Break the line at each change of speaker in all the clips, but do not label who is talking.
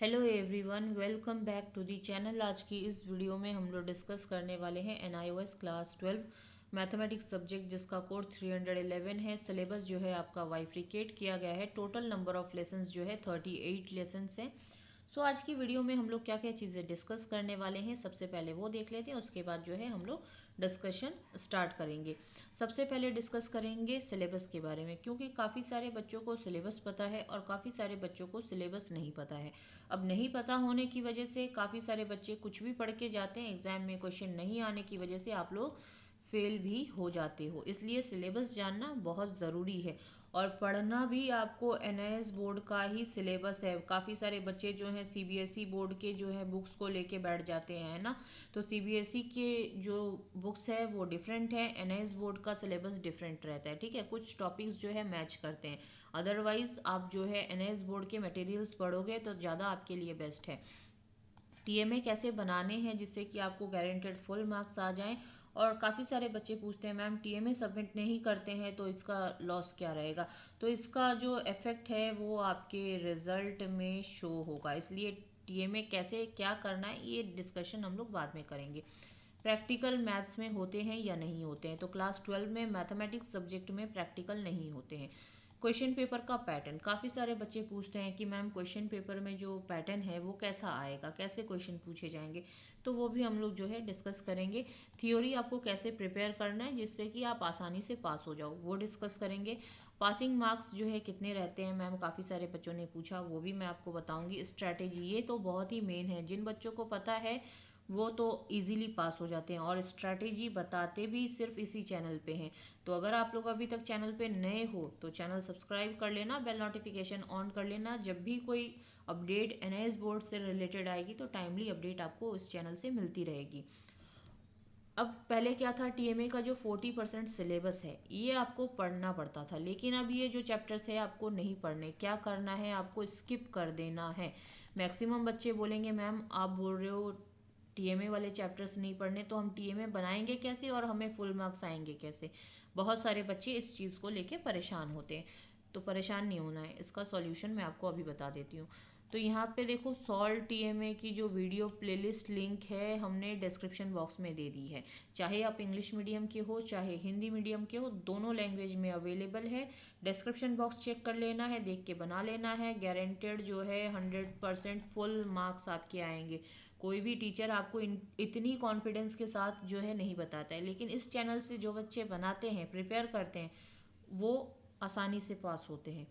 Hello everyone, welcome back to the channel. आज की इस वीडियो में हम लोग डिस्कस करने वाले हैं एनआईओएस क्लास 12 मैथमेटिक्स सब्जेक्ट, जिसका कोड 311 है। सिलेबस जो है आपका वाइफ्रिकेट किया गया है। टोटल नंबर ऑफ लेसन्स जो है 38 लेसन्स हैं। सो आज की वीडियो में हम लोग क्या क्या चीज़ें डिस्कस करने वाले हैं, सबसे पहले वो देख लेते हैं। उसके बाद जो है हम लोग डिस्कशन स्टार्ट करेंगे। सबसे पहले डिस्कस करेंगे सिलेबस के बारे में, क्योंकि काफ़ी सारे बच्चों को सिलेबस पता है और काफ़ी सारे बच्चों को सिलेबस नहीं पता है। अब नहीं पता होने की वजह से काफ़ी सारे बच्चे कुछ भी पढ़ के जाते हैं, एग्ज़ाम में क्वेश्चन नहीं आने की वजह से आप लोग फेल भी हो जाते हो। इसलिए सिलेबस जानना बहुत ज़रूरी है और पढ़ना भी आपको एनआईएस बोर्ड का ही सिलेबस है। काफ़ी सारे बच्चे जो हैं सीबीएसई बोर्ड के जो है बुक्स को लेके बैठ जाते हैं, है ना। तो सीबीएसई के जो बुक्स है वो डिफरेंट है, एनआईएस बोर्ड का सिलेबस डिफरेंट रहता है। ठीक है, कुछ टॉपिक्स जो है मैच करते हैं। अदरवाइज आप जो है एनआईएस बोर्ड के मटेरियल्स पढ़ोगे तो ज़्यादा आपके लिए बेस्ट है। टीएमए कैसे बनाने हैं जिससे कि आपको गारंटेड फुल मार्क्स आ जाएं। और काफ़ी सारे बच्चे पूछते हैं मैम टीएमए सबमिट नहीं करते हैं तो इसका लॉस क्या रहेगा। तो इसका जो इफेक्ट है वो आपके रिजल्ट में शो होगा। इसलिए टीएमए कैसे क्या करना है ये डिस्कशन हम लोग बाद में करेंगे। प्रैक्टिकल मैथ्स में होते हैं या नहीं होते हैं, तो क्लास 12 में मैथमेटिक्स सब्जेक्ट में प्रैक्टिकल नहीं होते हैं। क्वेश्चन पेपर का पैटर्न, काफ़ी सारे बच्चे पूछते हैं कि मैम क्वेश्चन पेपर में जो पैटर्न है वो कैसा आएगा, कैसे क्वेश्चन पूछे जाएंगे। तो वो भी हम लोग जो है डिस्कस करेंगे। थ्योरी आपको कैसे प्रिपेयर करना है जिससे कि आप आसानी से पास हो जाओ, वो डिस्कस करेंगे। पासिंग मार्क्स जो है कितने रहते हैं मैम, काफ़ी सारे बच्चों ने पूछा, वो भी मैं आपको बताऊंगी। स्ट्रैटेजी, ये तो बहुत ही मेन है। जिन बच्चों को पता है वो तो इजीली पास हो जाते हैं, और स्ट्रैटेजी बताते भी सिर्फ इसी चैनल पे हैं। तो अगर आप लोग अभी तक चैनल पे नए हो तो चैनल सब्सक्राइब कर लेना, बेल नोटिफिकेशन ऑन कर लेना। जब भी कोई अपडेट एनआईएस बोर्ड से रिलेटेड आएगी तो टाइमली अपडेट आपको इस चैनल से मिलती रहेगी। अब पहले क्या था, टीएमए का जो 40% सिलेबस है ये आपको पढ़ना पड़ता था, लेकिन अब ये जो चैप्टर्स है आपको नहीं पढ़ने। क्या करना है, आपको स्किप कर देना है। मैक्सिमम बच्चे बोलेंगे मैम आप बोल रहे हो टीएमए वाले चैप्टर्स नहीं पढ़ने, तो हम टीएमए बनाएंगे कैसे और हमें फुल मार्क्स आएंगे कैसे। बहुत सारे बच्चे इस चीज़ को लेके परेशान होते हैं। तो परेशान नहीं होना है, इसका सॉल्यूशन मैं आपको अभी बता देती हूँ। तो यहाँ पे देखो, सॉल्व टीएमए की जो वीडियो प्लेलिस्ट लिंक है हमने डिस्क्रिप्शन बॉक्स में दे दी है। चाहे आप इंग्लिश मीडियम के हो चाहे हिंदी मीडियम के हो, दोनों लैंग्वेज में अवेलेबल है। डिस्क्रिप्शन बॉक्स चेक कर लेना है, देख के बना लेना है। गारंटेड जो है 100% फुल मार्क्स आपके आएंगे। कोई भी टीचर आपको इतनी कॉन्फिडेंस के साथ जो है नहीं बताता है, लेकिन इस चैनल से जो बच्चे बनाते हैं, प्रिपेयर करते हैं, वो आसानी से पास होते हैं।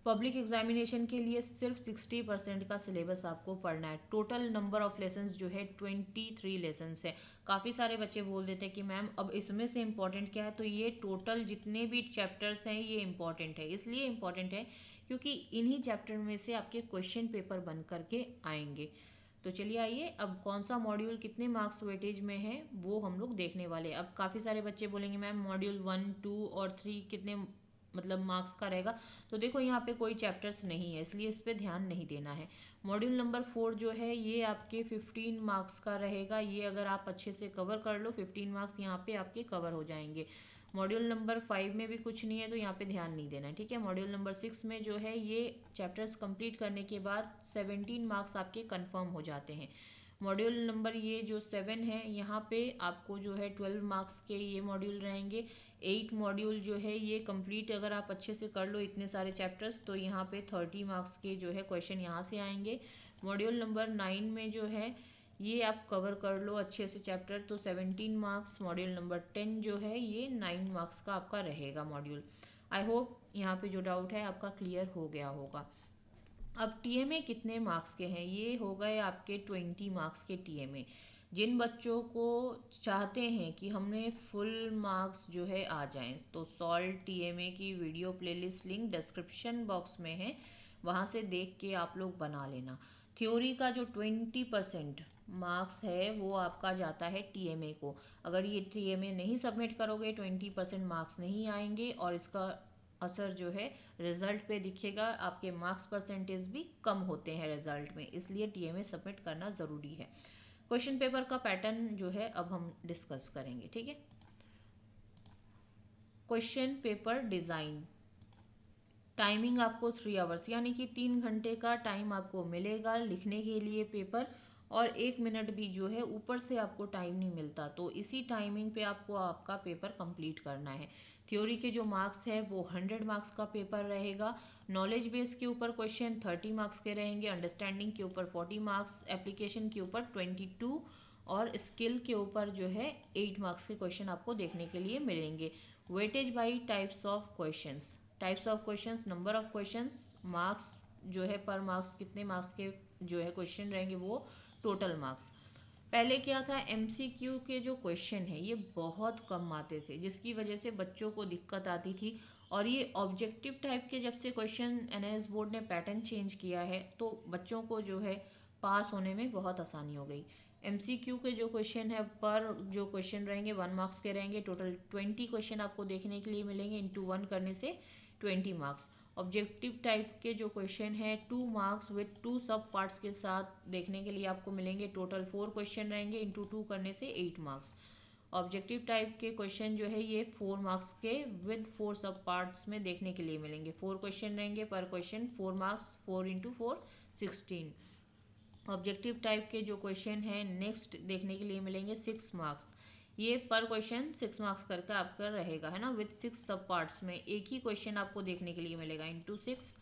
पब्लिक एग्जामिनेशन के लिए सिर्फ 60% का सिलेबस आपको पढ़ना है। टोटल नंबर ऑफ लेसन्स जो है 23 लेसन्स है। काफ़ी सारे बच्चे बोल देते हैं कि मैम अब इसमें से इम्पॉर्टेंट क्या है, तो ये टोटल जितने भी चैप्टर्स हैं ये इम्पॉर्टेंट है। इसलिए इम्पॉर्टेंट है क्योंकि इन्हीं चैप्टर में से आपके क्वेश्चन पेपर बन करके आएंगे। तो चलिए आइए, अब कौन सा मॉड्यूल कितने मार्क्स वेटेज में है वो हम लोग देखने वाले हैं। अब काफ़ी सारे बच्चे बोलेंगे मैम मॉड्यूल 1, 2 और 3 कितने मतलब मार्क्स का रहेगा। तो देखो यहाँ पे कोई चैप्टर्स नहीं है, इसलिए इस पर ध्यान नहीं देना है। मॉड्यूल नंबर 4 जो है ये आपके 15 मार्क्स का रहेगा। ये अगर आप अच्छे से कवर कर लो 15 मार्क्स यहाँ पे आपके कवर हो जाएंगे। मॉड्यूल नंबर 5 में भी कुछ नहीं है तो यहाँ पे ध्यान नहीं देना है, ठीक है। मॉड्यूल नंबर 6 में जो है ये चैप्टर्स कंप्लीट करने के बाद 17 मार्क्स आपके कंफर्म हो जाते हैं। मॉड्यूल नंबर ये जो 7 है यहाँ पे आपको जो है 12 मार्क्स के ये मॉड्यूल रहेंगे। 8 मॉड्यूल जो है ये कंप्लीट अगर आप अच्छे से कर लो इतने सारे चैप्टर्स, तो यहाँ पे 30 मार्क्स के जो है क्वेश्चन यहाँ से आएंगे। मॉड्यूल नंबर 9 में जो है ये आप कवर कर लो अच्छे से चैप्टर, तो 17 मार्क्स। मॉड्यूल नंबर 10 जो है ये 9 मार्क्स का आपका रहेगा मॉड्यूल। आई होप यहाँ पे जो डाउट है आपका क्लियर हो गया होगा। अब टीएमए कितने मार्क्स के हैं, ये हो गए आपके 20 मार्क्स के टीएमए। जिन बच्चों को चाहते हैं कि हमें फुल मार्क्स जो है आ जाएं, तो सॉल्व टीएमए की video playlist link description box में है, वहाँ से देख के आप लोग बना लेना। थ्योरी का जो 20% मार्क्स है वो आपका जाता है टीएमए को। अगर ये टीएमए नहीं सबमिट करोगे 20% मार्क्स नहीं आएंगे, और इसका असर जो है रिजल्ट पे दिखेगा। आपके मार्क्स परसेंटेज भी कम होते हैं रिजल्ट में, इसलिए टीएमए सबमिट करना ज़रूरी है। क्वेश्चन पेपर का पैटर्न जो है अब हम डिस्कस करेंगे, ठीक है। क्वेश्चन पेपर डिज़ाइन, टाइमिंग आपको 3 आवर्स यानी कि 3 घंटे का टाइम आपको मिलेगा लिखने के लिए पेपर, और 1 मिनट भी जो है ऊपर से आपको टाइम नहीं मिलता। तो इसी टाइमिंग पे आपको आपका पेपर कंप्लीट करना है। थ्योरी के जो मार्क्स है वो 100 मार्क्स का पेपर रहेगा। नॉलेज बेस के ऊपर क्वेश्चन 30 मार्क्स के रहेंगे, अंडरस्टैंडिंग के ऊपर 40 मार्क्स, एप्लीकेशन के ऊपर 22, और स्किल के ऊपर जो है 8 मार्क्स के क्वेश्चन आपको देखने के लिए मिलेंगे। Weightage by types of questions, types of questions, number of questions, marks जो है पर मार्क्स कितने मार्क्स के जो है क्वेश्चन रहेंगे वो टोटल मार्क्स। पहले क्या था, एमसीक्यू के जो क्वेश्चन है ये बहुत कम आते थे जिसकी वजह से बच्चों को दिक्कत आती थी। और ये ऑब्जेक्टिव टाइप के जब से क्वेश्चन एनआईएस बोर्ड ने पैटर्न चेंज किया है तो बच्चों को जो है पास होने में बहुत आसानी हो गई। एमसीक्यू के जो क्वेश्चन है पर जो क्वेश्चन रहेंगे 1 मार्क्स के रहेंगे, टोटल 20 क्वेश्चन आपको देखने के लिए मिलेंगे, इंटू 1 करने से 20 मार्क्स। ऑब्जेक्टिव टाइप के जो क्वेश्चन है 2 मार्क्स विथ 2 सब पार्ट्स के साथ देखने के लिए आपको मिलेंगे, टोटल 4 क्वेश्चन रहेंगे, इंटू 2 करने से 8 मार्क्स। ऑब्जेक्टिव टाइप के क्वेश्चन जो है ये 4 मार्क्स के विद 4 सब पार्ट्स में देखने के लिए मिलेंगे, 4 क्वेश्चन रहेंगे, पर question 4 marks, 4 into 4 16। Objective type के जो क्वेश्चन है नेक्स्ट देखने के लिए मिलेंगे 6 मार्क्स, ये पर क्वेश्चन 6 मार्क्स करके आपका रहेगा, है ना, विथ 6 सब पार्ट्स में एक ही क्वेश्चन आपको देखने के लिए मिलेगा, इंटू 6,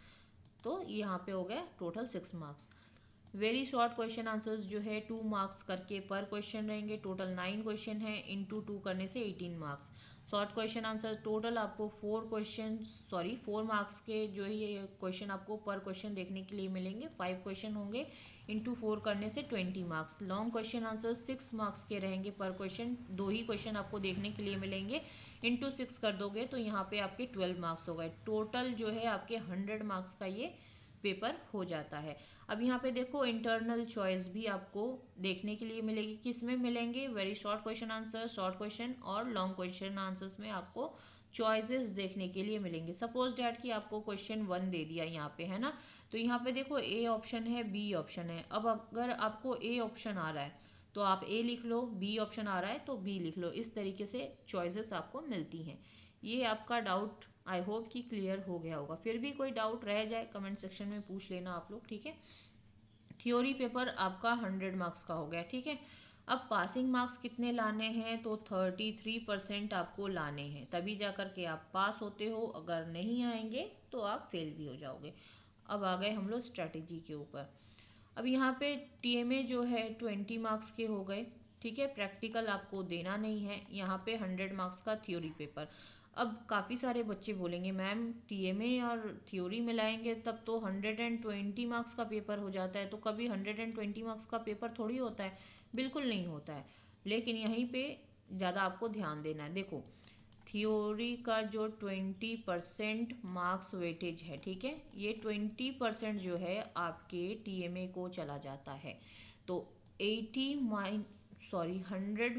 तो यहाँ पे हो गया total 6 marks. Very short question answers जो है 2 मार्क्स करके पर क्वेश्चन रहेंगे, टोटल 9 क्वेश्चन है, इंटू 2 करने से 18 marks. Short question answer total आपको 4 मार्क्स के जो है ये क्वेश्चन आपको पर क्वेश्चन देखने के लिए मिलेंगे, 5 क्वेश्चन होंगे, इंटू 4 करने से 20 marks. Long question answer 6 marks के रहेंगे पर क्वेश्चन, 2 ही क्वेश्चन आपको देखने के लिए मिलेंगे, इंटू 6 कर दोगे तो यहाँ पे आपके 12 मार्क्स हो गए। टोटल जो है आपके 100 मार्क्स का ये पेपर हो जाता है। अब यहाँ पे देखो इंटरनल चॉइस भी आपको देखने के लिए मिलेगी, किस में मिलेंगे, very short question answer, short question और लॉन्ग क्वेश्चन आंसर्स में आपको चॉइसेस देखने के लिए मिलेंगे। सपोज डैट कि आपको क्वेश्चन 1 दे दिया यहाँ पे, है ना, तो यहाँ पे देखो ए ऑप्शन है, बी ऑप्शन है। अब अगर आपको ए ऑप्शन आ रहा है तो आप ए लिख लो, बी ऑप्शन आ रहा है तो बी लिख लो, इस तरीके से चॉइसेस आपको मिलती हैं। ये आपका डाउट आई होप कि क्लियर हो गया होगा। फिर भी कोई डाउट रह जाए कमेंट सेक्शन में पूछ लेना आप लोग, ठीक है। थ्योरी पेपर आपका 100 मार्क्स का हो गया, ठीक है। अब पासिंग मार्क्स कितने लाने हैं, तो 33% आपको लाने हैं, तभी जा कर के आप पास होते हो, अगर नहीं आएंगे तो आप फेल भी हो जाओगे। अब आ गए हम लोग स्ट्रैटेजी के ऊपर। अब यहाँ पे टीएमए जो है 20 मार्क्स के हो गए, ठीक है, प्रैक्टिकल आपको देना नहीं है, यहाँ पे 100 मार्क्स का थ्योरी पेपर। अब काफ़ी सारे बच्चे बोलेंगे मैम टीएमए और थ्योरी मिलाएंगे तब तो 120 मार्क्स का पेपर हो जाता है, तो कभी 120 मार्क्स का पेपर थोड़ी होता है, बिल्कुल नहीं होता है। लेकिन यहीं पे ज़्यादा आपको ध्यान देना है। देखो थ्योरी का जो 20% मार्क्स वेटेज है, ठीक है, ये 20% जो है आपके टीएमए को चला जाता है। तो 100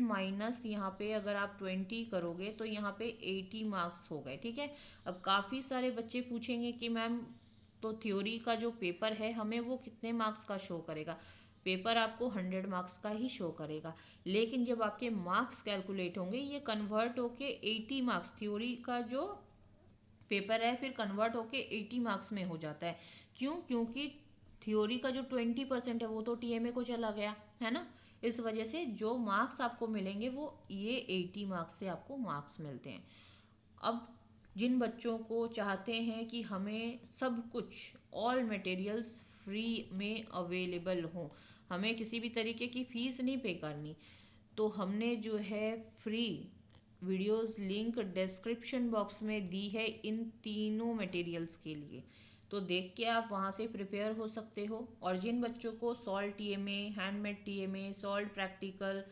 माइनस यहाँ पे अगर आप 20 करोगे तो यहाँ पे 80 मार्क्स हो गए, ठीक है। अब काफ़ी सारे बच्चे पूछेंगे कि मैम तो थ्योरी का जो पेपर है हमें वो कितने मार्क्स का शो करेगा, पेपर आपको 100 मार्क्स का ही शो करेगा, लेकिन जब आपके मार्क्स कैलकुलेट होंगे ये कन्वर्ट होके 80 मार्क्स, थ्योरी का जो पेपर है फिर कन्वर्ट होके 80 मार्क्स में हो जाता है। क्यों, क्योंकि थ्योरी का जो 20% है वो तो टीएमए को चला गया, है ना, इस वजह से जो मार्क्स आपको मिलेंगे वो ये 80 मार्क्स से आपको मार्क्स मिलते हैं। अब जिन बच्चों को चाहते हैं कि हमें सब कुछ ऑल मटेरियल्स फ्री में अवेलेबल हों, हमें किसी भी तरीके की फ़ीस नहीं पे करनी, तो हमने जो है free videos link description box में दी है इन तीनों मटेरियल्स के लिए, तो देख के आप वहाँ से प्रिपेयर हो सकते हो। और जिन बच्चों को salt TMA, handmade TMA, salt practical,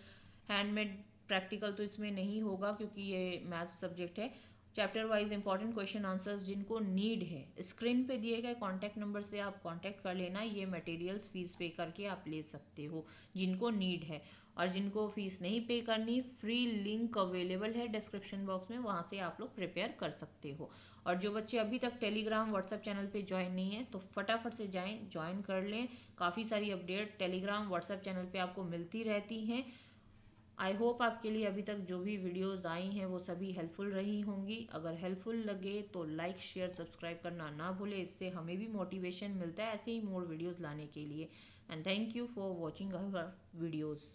handmade practical तो इसमें नहीं होगा क्योंकि ये मैथ्स सब्जेक्ट है, chapter wise important question answers जिनको नीड है स्क्रीन पे दिए गए कॉन्टैक्ट नंबर से आप कॉन्टैक्ट कर लेना, ये मटेरियल्स फीस पे करके आप ले सकते हो जिनको नीड है। और जिनको फीस नहीं पे करनी, फ्री लिंक अवेलेबल है डिस्क्रिप्शन बॉक्स में, वहाँ से आप लोग प्रिपेयर कर सकते हो। और जो बच्चे अभी तक टेलीग्राम व्हाट्सएप चैनल पे ज्वाइन नहीं है तो फटाफट से जाएं, ज्वाइन कर लें, काफ़ी सारी अपडेट टेलीग्राम व्हाट्सएप चैनल पे आपको मिलती रहती हैं। आई होप आपके लिए अभी तक जो भी वीडियोस आई हैं वो सभी हेल्पफुल रही होंगी। अगर हेल्पफुल लगे तो लाइक शेयर सब्सक्राइब करना ना भूले, इससे हमें भी मोटिवेशन मिलता है ऐसे ही मोर वीडियोस लाने के लिए। And thank you for watching our videos.